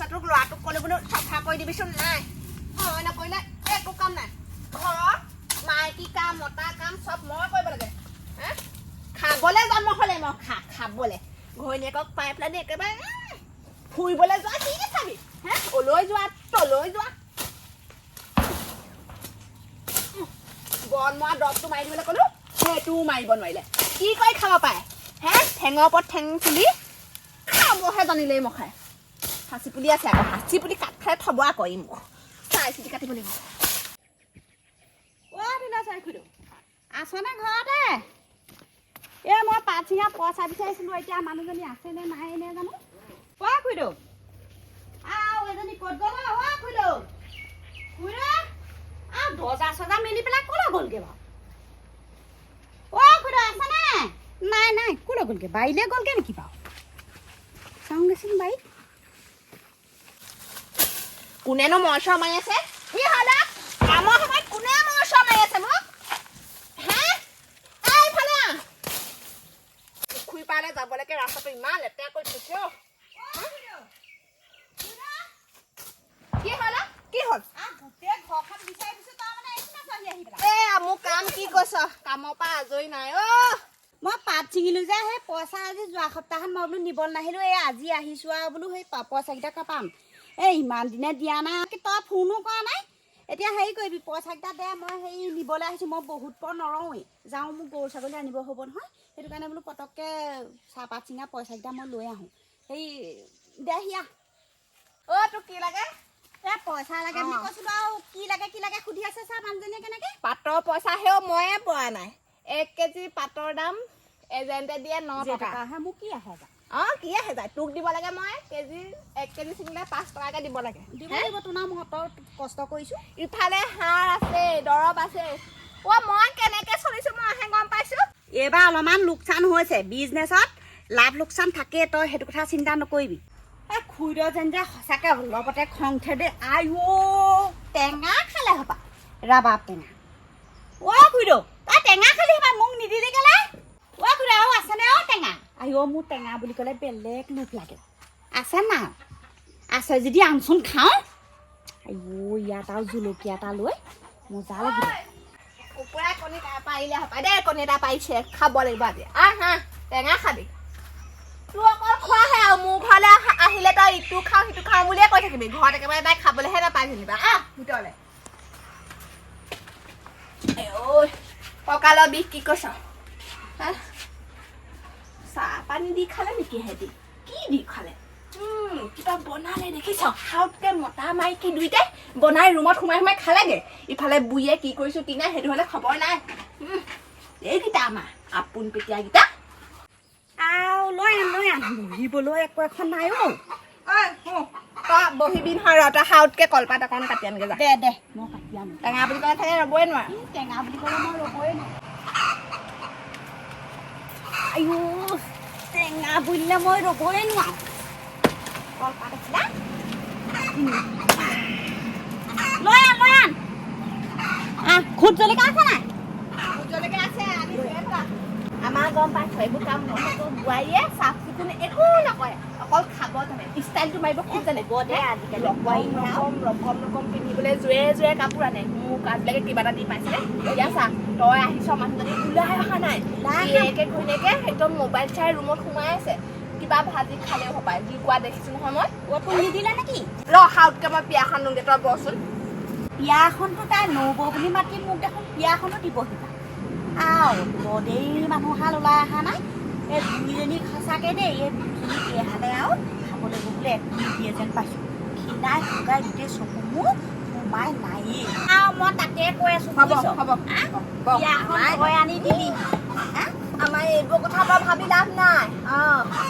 বাচ্চাটোক ল'ৰাটোক ক'লে বোলো চাফা কৰি দিবিচোন নাই মই নকৰিলে একো কাম নাই ঘৰৰ মাইকী কাম মতা কাম চব মই কৰিব লাগে খাবলৈ জন্ম হ'লে মই খাবলৈ ঘৈণীয়েকক পাই পেলাই একেবাৰে ফুৰিবলৈ যোৱা কি চাবি অলৈ যোৱা তলৈ যোৱা বন মৰা দৰৱটো মাৰি দিবলৈ ক'লো সেইটোও মাৰিব নোৱাৰিলে কি কৰি খাব পাৰে ঠেঙৰ ওপৰত ঠেং তুলি খাবহে জানিলেই মই খাই সাঁচি পুলি আছে আকৌ সাঁচি পুলি কাট খাই থব আকৌ ই মোক চাই চিটি কাটিব লাগিব আছনে ঘৰতে মই পাত চিঙা পইচা বিচাৰিছিলো এতিয়া মানুহজনী আছেনে নাই নে জানো খুইদেউ এজনী ক'ত গ'ল খুইদেউ দৰ্জা চজা মেলি পেলাই ক'লৈ গ'লগে বাৰু খুইদেউ আছেনে নাই নাই ক'লৈ গ'লগে বাৰীলৈ গ'লগে নেকি বাৰু চাওঁ দেচোন বাৰীত কোনেনো মৰচৰ মাৰি আছে কি হ'ল কামৰ সময়ত কোনে মৰচৰ মাৰি আছে মোক পুখুৰী পাৰলে যাবলৈকে ৰাস্তাটো ইমান লেতেৰা কৰি থৈছে কি হ'ল কি হ'ল গোটেই ঘৰখন বিচাৰি দিছো তাৰমানে এইখিনি চলি আহি পেলাই মোৰ কাম কি কৈছ কামৰ পৰা আজৰি নাই মই পাত ছিঙিলো যে সেই পইচা আজি যোৱা সপ্তাহত মই বোলো নিবলৈ নাহিলো আজি আহিছো আৰু বোলো সেই পইচাকেইটা পাম ইমান দিনে দিয়া নাই তই ফোনো কৰা নাই এতিয়া হেৰি কৰিবি পইচাকেইটা দে মই হেৰি নিবলৈ আহিছোঁ মই বহুত পৰ নৰওঁৱেই যাওঁ মোক গৰু ছাগলী আনিব হ'ব নহয় সেইটো কাৰণে বোলো পটককৈ চাহপাত চিঙা পইচাকেইটা মই লৈ আহোঁ সেই দে হিয়া তোক কি লাগে পইচা লাগে বুলি কৈছিলোঁ আৰু কি লাগে সুধি আছে চাহ মানুহজনীয়ে কেনেকৈ পাতৰ পইচা সেও ময়ে পোৱা নাই 1 কেজি পাতৰ দাম এজেণ্টে দিয়ে 9 টকা মোক কি আহে কি আহে যায় তোক দিব লাগে মই 1 কেজি ছিঙিলে 5 টকাকৈ দিব লাগে দিব লাগিব তোৰ মই কষ্ট কৰিছোঁ ইফালে সাৰ আছে দৰৱ আছে মই কেনেকৈ চলিছোঁ মই গম পাইছোঁ এইবাৰ অলপমান লোকচান হৈছে বিজনেছত লাভ লোকচান থাকে তই সেইটো কথা চিন্তা নকৰিবি খুইদেউ যেন যে সঁচাকৈ অলপতে খং উঠে দেই টেঙা খালে হ'বা ৰাবাব টেঙা খুইদেউ তই টেঙা খালি হ'বা মোক নিদিলি কেলে খুইদেউ আৰু আছেনে টেঙা মোৰ টেঙা বুলি ক'লে বেলেগ লোভ লাগে আছে না আছে যদি আনচোন খাওঁ ইয়াত আৰু জলকীয়া এটা লৈ মজা লাগিব কুকুৰাই কণী পাৰিলে হ'বা দেই কণী এটা পাৰিছে খাব লাগিব আজি টেঙা খাবি তোৰ অকল খোৱাহে আৰু মোৰ ঘৰলৈ আহিলে তই ইটো খাওঁ সিটো খাওঁ বুলিয়ে কৈ থাকিবি ঘৰত একেবাৰে তাই খাবলৈহে নাপাই যেনিবা ভিতৰলৈ কঁকালৰ বিষ কি কৈছ চাহ পানী দি খালে নেকি সিহঁতি কি দি খালে কিবা বনালে দেখিছ খাওঁতে মতা মাইকী দুইটাই বনাই ৰুমত সোমাই খালেগে ইফালে বুঢ়ীয়ে কি কৰিছো কি নাই সেইটো হ'লে খবৰ নাই এইকেইটা আমাৰ আপোন পেটীয়াকেইটা লৈ আন বহিবলৈ একো এখন নাই তই বহিবি নহয় তই খাওঁতকে কলপাত অকণ কাটি আনগে যা দে মই কাটি আনো টেঙা বুলি ক'লে থাকে ৰ'বই নোৱাৰ টেঙা বুলি ক'লে মই ৰ'বই নোৱাৰো টেঙা বুলিলে মই ৰ'বই নোৱাৰো কলপাত আছিলে লৈ আন খুদ জলকীয়া আছে নাই ভোট জলকীয়া আছে আমাৰ গম পাইছ এইবোৰ কাম নহ'ব বোৱাৰীয়ে চাফ চিকুণ একো নকৰে অকল খাব জানে ষ্টাইলটো মাৰিব খুব জানে দে আজিকালি ৰকম পিন্ধিবলৈ জোৰে কাপোৰ আনে মোক আজিলৈকে কিবা এটা দি পাইছিলে এতিয়া চা তই আহিছ মানুহজনী ওলাই অহা নাই ঘৈণীয়েকে একদম মোবাইল চাই ৰুমত সোমাই আছে কিবা ভাজি খালেও হ'ব যি কোৱা দেখিছোঁ নহয় মই নিদিলে নেকি খাওঁতকে মই পিয়াখন লওঁগে তই বচোন বিয়াখনতো তাই নব বুলি মাতি মোক দেখোন বিয়াখনো দিবহি দেই মানুহ হাল ওলাই অহা নাই এই দুইজনী সঁচাকৈ দেই এই দুজনী বিয়াহালে আৰু খাবলৈ বোলে একো নিদিয়ে যেন পাইছোঁ খিনাই শুকাই গোটেই চকু মোৰ সোমাই নায়েই মই তাকে কৈ আছোঁ বিয়াখন তই আনি দিলি আমাৰ এইবোৰ কথা বাৰু ভাবি লাভ নাই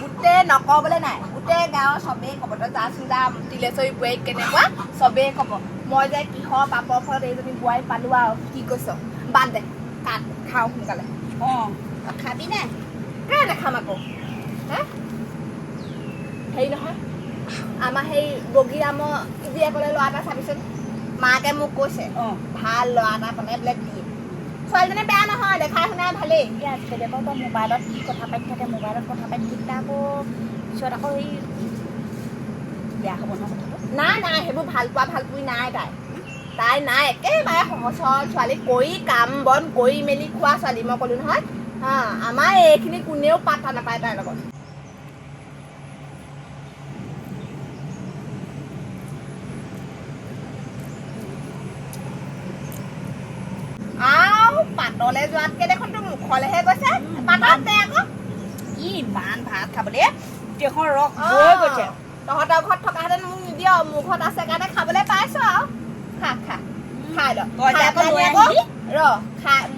গোটেই নকবলৈ নাই গোটেই গাঁৱৰ চবেই ক'ব তই যাচোন যা তিলেশ্বৰী বোৱাৰীক কেনেকুৱা চবেই ক'ব মই যে কিহৰ পাপৰ ফলত এইজনী বোৱাৰী পালোঁ আৰু কি কৈছ বাদ দে কাট খাওঁ সোনকালে খাবি নে কেলৈ নাখাম আকৌ হেৰি নহয় আমাৰ সেই বগীৰামৰ জীয়েকলৈ ল'ৰা এটা চাবিচোন মাকে মোক কৈছে ভাল ল'ৰা এটা পালে বোলে দিয়ে ছোৱালীজনী বেয়া নহয় দেখাই শুনাই ভালেই আজিকালি আকৌ তই মোবাইলত কি কথা পাতি থাকে মোবাইলত কথা পাতি থাকিলে আকৌ পিছত আকৌ সেই বেয়া হ'ব ন কথাটো নাই সেইবোৰ ভাল পোৱা নাই তাই নাই একেবাৰে সহজ সৰল ছোৱালী কৰি কাম বন কৰি মেলি খোৱা ছোৱালী মই ক'লো নহয় আমাৰ এইখিনি কোনেও পাত্তা নাপায় তাইৰ লগত পাতলে যোৱাতকে দেখোন তোৰ মুখলেহে গৈছে পাতত দে আকৌ ইমান ভাত খাবলৈ গোটেইখন ৰস হৈ গৈছে তহঁতৰ ঘৰত থকাহেঁতেন মোক নিদিয় মোৰ ঘৰত আছে কাৰণে খাবলৈ পাইছো আৰু খাই ল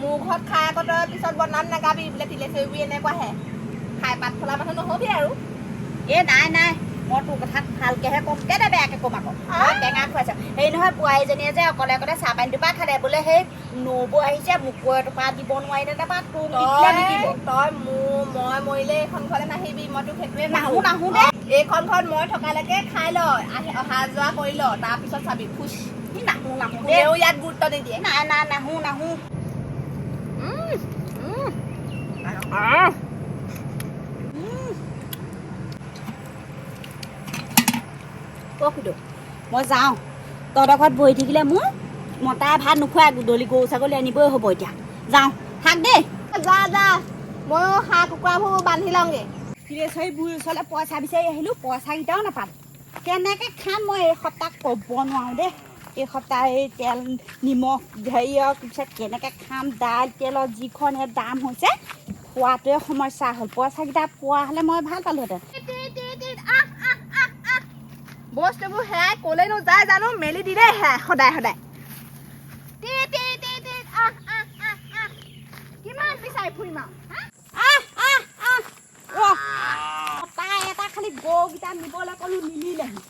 মোৰ ঘৰত খাই আকৌ তই পিছত বনাম নাগাবি বোলে তিলে চৰিবি এনেকুৱাহে খাই পাত ফলা মানুহ নহবি আৰু নাই মই তোৰ কথাত ভালকেহে ক'ম কেলে বেয়াকে ক'ম আকৌ টেঙা খুৱাইছে সেই নহয় বোৱাৰীজনীয়ে যে অকলে চাহ পানী দুপা খালে বোলে সেই নবৌ আহিছে মোকো এটুপা দিব নোৱাৰিলে তাৰপৰা তোক তই মই মৰিলে এইখন ঘৰলৈ নাহিবি মই তোক সেইটোৱে নাহো দে এইখন ঘৰত মই থকালৈকে খাই ল অহা যোৱা কৰি ল তাৰপিছত চাবি খুচ নাহো দেও ইয়াত গুৰুত্ব নিদিয়ে নাহো মই যাওঁ তহঁতৰ ঘৰত বহি থাকিলে মোৰ মতাই ভাত নোখোৱাই গধূলি গৰু ছাগলী আনিবই হ'ব এতিয়া যাওঁ থাক দেই যা ময়ো হাঁহ কুকুৰাবোৰ বান্ধি লওঁগে ফ্ৰেছ হৈ বুঢ়ীৰ ওচৰলৈ পইচা বিচাৰি আহিলোঁ পইচাকেইটাও নাপালোঁ কেনেকৈ খাম মই এই সপ্তাহ ক'ব নোৱাৰোঁ দেই এই সপ্তাহ এই তেল নিমখ হেৰিয়ৰ পিছত কেনেকৈ খাম দাইল তেলৰ যিখন দাম হৈছে খোৱাটোৱে সমস্যা হ'ল পইচাকেইটা পোৱা হ'লে মই ভাল পালোঁহেঁতেন বস্তুবোৰ হেৰাই ক'লেনো যায় জানো মেলি দিলে হেৰাই সদায় কিমান বিচাৰি ফুৰিম তাই এটা খালি গৰুকেইটা নিবলৈ ক'লো নিনিলেহি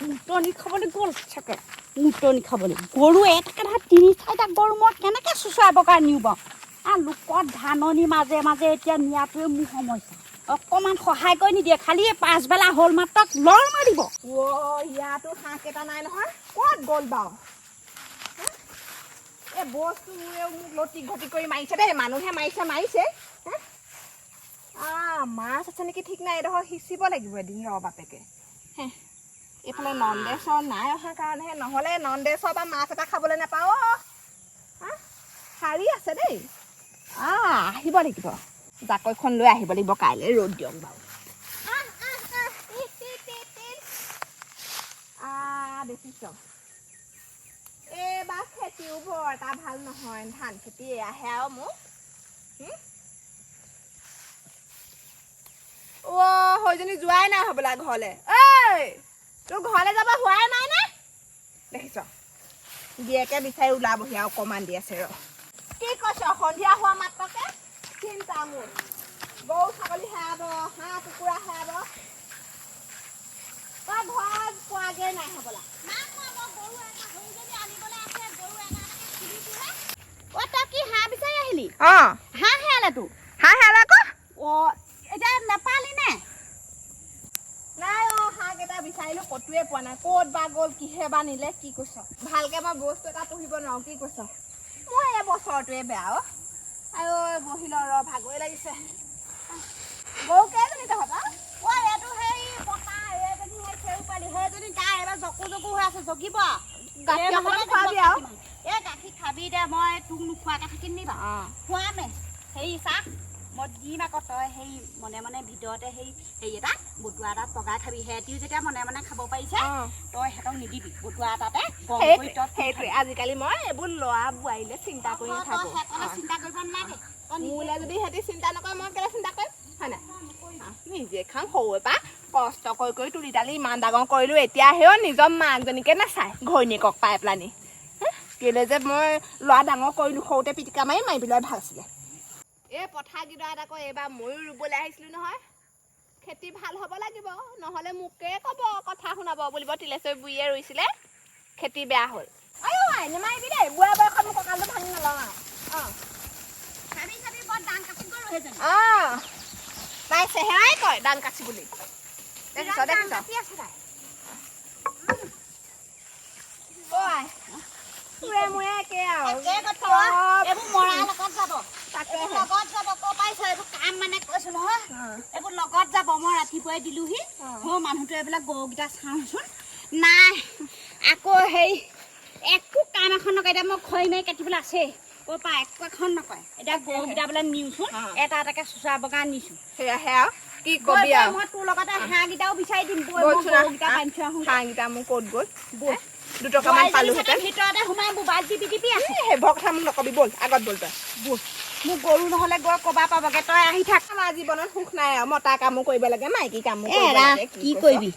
মুতনি খাবলৈ গ'ল চাগে মুতনি খাবলৈ গৰু এটাকে ধৰা 3-4টা গৰু মই কেনেকৈ চুচুৱাবৰ কাৰণে নিওঁ বাৰু লোকৰ ধাননিৰ মাজে এতিয়া নিয়াটোৱে মোৰ সমস্যা অকণমান সহায় কৰি নিদিয়ে খালি পাছবেলা হ'ল মাত্ৰ লৰ মাৰিব ইয়াতো হাঁহ কেইটা নাই নহয় ক'ত গ'ল বাৰু এই বস্তুবোৰেও মোক লটি ঘটি কৰি মাৰিছে দেই মানুহে মাৰিছে মাছ আছে নেকি ঠিক নাই এডোখৰ সিঁচিব লাগিব এদিন ৰ বাপেকে এইফালে নন্দেশ্বৰ নাই অহাৰ কাৰণেহে নহ'লে নন্দেশ্বৰ বা মাছ এটা খাবলৈ নাপাওঁ শাৰী আছে দেই আহিব লাগিব জাকৈখন লৈ আহিব লাগিব কাইলৈ ৰ'দ দিয়ক বাৰু দেখিছ এইবাৰ খেতিও বৰ এটা ভাল নহয় ধান খেতি আহে আৰু মোক সৈজনী যোৱাই নাই হ'বলা ঘৰলৈ তোৰ ঘৰলৈ যাব হোৱাই নাই নে দেখিছ জীয়েকে বিচাৰি ওলাবহি আৰু অকণমান দি আছে ৰ কি কৈছ সন্ধিয়া হোৱা মাত্ৰকে চিন্তা মোৰ গৰু ছাগলী হেৰাব হাঁহ কুকুৰা হেৰাব তই ঘৰত পোৱাগৈ নাই হ'বলা তই কি হাঁহ বিচাৰি আহিলি হাঁহ হেৰালে তোৰ হাঁহ হেৰালে আকৌ এতিয়া নাপালি নে নাই হাঁহ কেইটা বিচাৰিলো ক'তোৱে পোৱা নাই ক'ত বা গ'ল কিহে বা নিলে কি কৈছ ভালকে মই বস্তু এটা পুহিব নোৱাৰো কি কৈছ মই এই বছৰটোৱে বেয়া আৰু বহি ল ৰ ভাগৰে লাগিছে গৰু কেইজনী তহঁতৰ এইটো সেই পতা এইজনী সেই চেউ পালি সেইজনী তাই এবাৰ জকু হৈ আছে জগিব গাখীৰ অকণমান খোৱাবি আৰু এই গাখীৰ খাবি দে মই তোক নোখোৱাকৈ থাকিম নি বাৰু খোৱামে হেৰি চাহ মই দিম আকৌ তই সেই মনে ভিতৰতে সেই হেৰি এটা বটুৱা এটাত পগাই খাবি সিহঁতিও যেতিয়া মনে খাব পাৰিছে তই সিহঁতক নিদিবি বটুৱা এটাতে সেইটোৱে আজিকালি মই এইবোৰ ল'ৰা বোৱাৰীলে চিন্তা কৰি নাথাকো চিন্তা কৰিব নালাগে মোলৈ যদি সিহঁতি চিন্তা নকৰে মই কেলৈ চিন্তা কৰিম হয় নাই নিজে খাম সৰুৰে পৰা কষ্ট কৰি তুলি তালি ইমান ডাঙৰ কৰিলো এতিয়া সেও নিজৰ মাকজনীকে নাচায় ঘৈণীয়েকক পাই পেলানি কেলৈ যে মই ল'ৰা ডাঙৰ কৰিলো সৰুতে পিটিকা মাৰি পেলাই ভাল আছিলে এই পথাৰকেইডৰাত আকৌ এইবাৰ ময়ো ৰুবলৈ আহিছিলোঁ নহয় খেতি ভাল হ'ব লাগিব নহ'লে মোকে ক'ব কথা শুনাব বুলিব তিলেশ্বৰী বুঢ়ীয়ে ৰুইছিলে খেতি বেয়া হ'ল নেমাৰিবি দেই বুঢ়া বয়সত মোৰ কঁকালটো ভাঙি নলওঁ তাই চেহেৰাই কয় দান কাচি বুলি দেখিছ এইবোৰ মৰাৰ লগত যাব তাকে লগত যাব ক পাইছ এইবোৰ কাম মানে কৈছো নহয় এইবোৰ লগত যাব মই ৰাতিপুৱাই দিলোহি মানুহটো এইবিলাক গৰুকেইটা চাওঁচোন নাই আকৌ সেই একো কাম এখন নকৰে এতিয়া মই খৰি মাৰি কাটিবলৈ আছে ক'ৰ পৰা একো এখন নকৰে এতিয়া গৰুকেইটা বোলে নিওঁচোন এটা এটাকে চুচৰাবৰ কাৰণে নিছোঁ সেয়া কি কবি আৰু মই তোৰ লগতে হাঁহকেইটাও বিচাৰি দিম গৰুকেইটা বান্ধি থৈ আহোঁ হাঁহকেইটা মোৰ ক'ত গ'ল দুটকামান পালোহেঁতেন ভিতৰতে সোমাই মোবাইল টিপি আছে সেইবোৰ কথা মোক নকবি ব'ল আগত ব'ল তই ব'ল মোক গৰু নহ'লে গৈ ক'বা পাবগে তই আহি থাক আমাৰ জীৱনত সুখ নাই আৰু মতা কামো কৰিব লাগে মাইকী কামো কি কৰিবি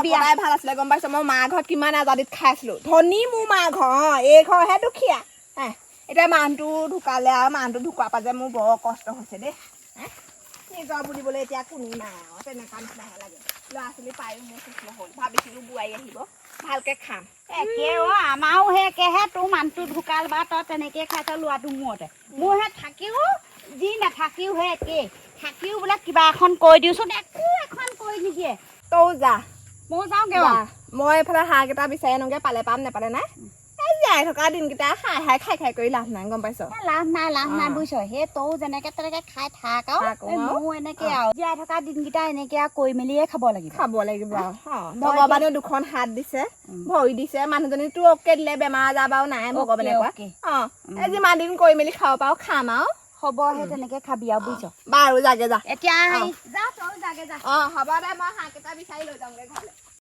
বিয়াই ভাল আছিলে গম পাইছ মই মা ঘৰত কিমান আজাদিত খাইছিলো ধনী মোৰ মা ঘৰ এই ঘৰহে দুখীয়া এতিয়া মানুহটো ঢুকালে আৰু মানুহটো ঢুকোৱাৰ পৰা যে মোৰ বৰ কষ্ট হৈছে দেই নিজৰ বুলিবলৈ এতিয়া কোনো নাই আৰু তেনেকুৱা নিচিনাহে লাগে ল'ৰা ছোৱালী পায়ো মোৰ সুখ নহ'ল ভাবিছিলো বোৱাৰী আহিব ভালকে খাম একে আমাৰো সেই একেহে তোৰ মানুহটো ঢুকাল বা তই তেনেকৈ খাইছ ল'ৰাটো মূৰতে মোৰ সেই থাকিও যি নাথাকিও সেই একেই থাকিও বোলে কিবা এখন কৈ দিওঁচোন একো এখন কৈ নিদিয়ে তৌ যা ময়ো যাওঁগে মই এইফালে হাঁহকেইটা বিচাৰি আনোগে পালে পাম নেপালে নাই জীয়াই থকা দিনকেইটা খাই কৰি লাভ নাই গম পাইছ লাভ নাই বুজিছ সেই তৌ যেনেকে তেনেকে খাই থাক আৰু ময়ো এনেকে আৰু জীয়াই থকা দিনকেইটা এনেকে আৰু কৰি মেলিয়ে খাব লাগিব ভগৱানেও দুখন হাত দিছে ভৰি দিছে মানুহজনীতো অকে দিলে বেমাৰ আজাৰ বাৰু নাই ভগৱানে কোৱা যিমান দিন কৰি মেলি খাব পাৰো খাম আৰু হ'ব সেই তেনেকে খাবি আৰু বুজিছ বাৰু যাগে যা এতিয়া যা তই যাগে যা হ'ব দে মই হাঁহকেইটা বিচাৰি লৈ যাওঁগে ঘৰলৈ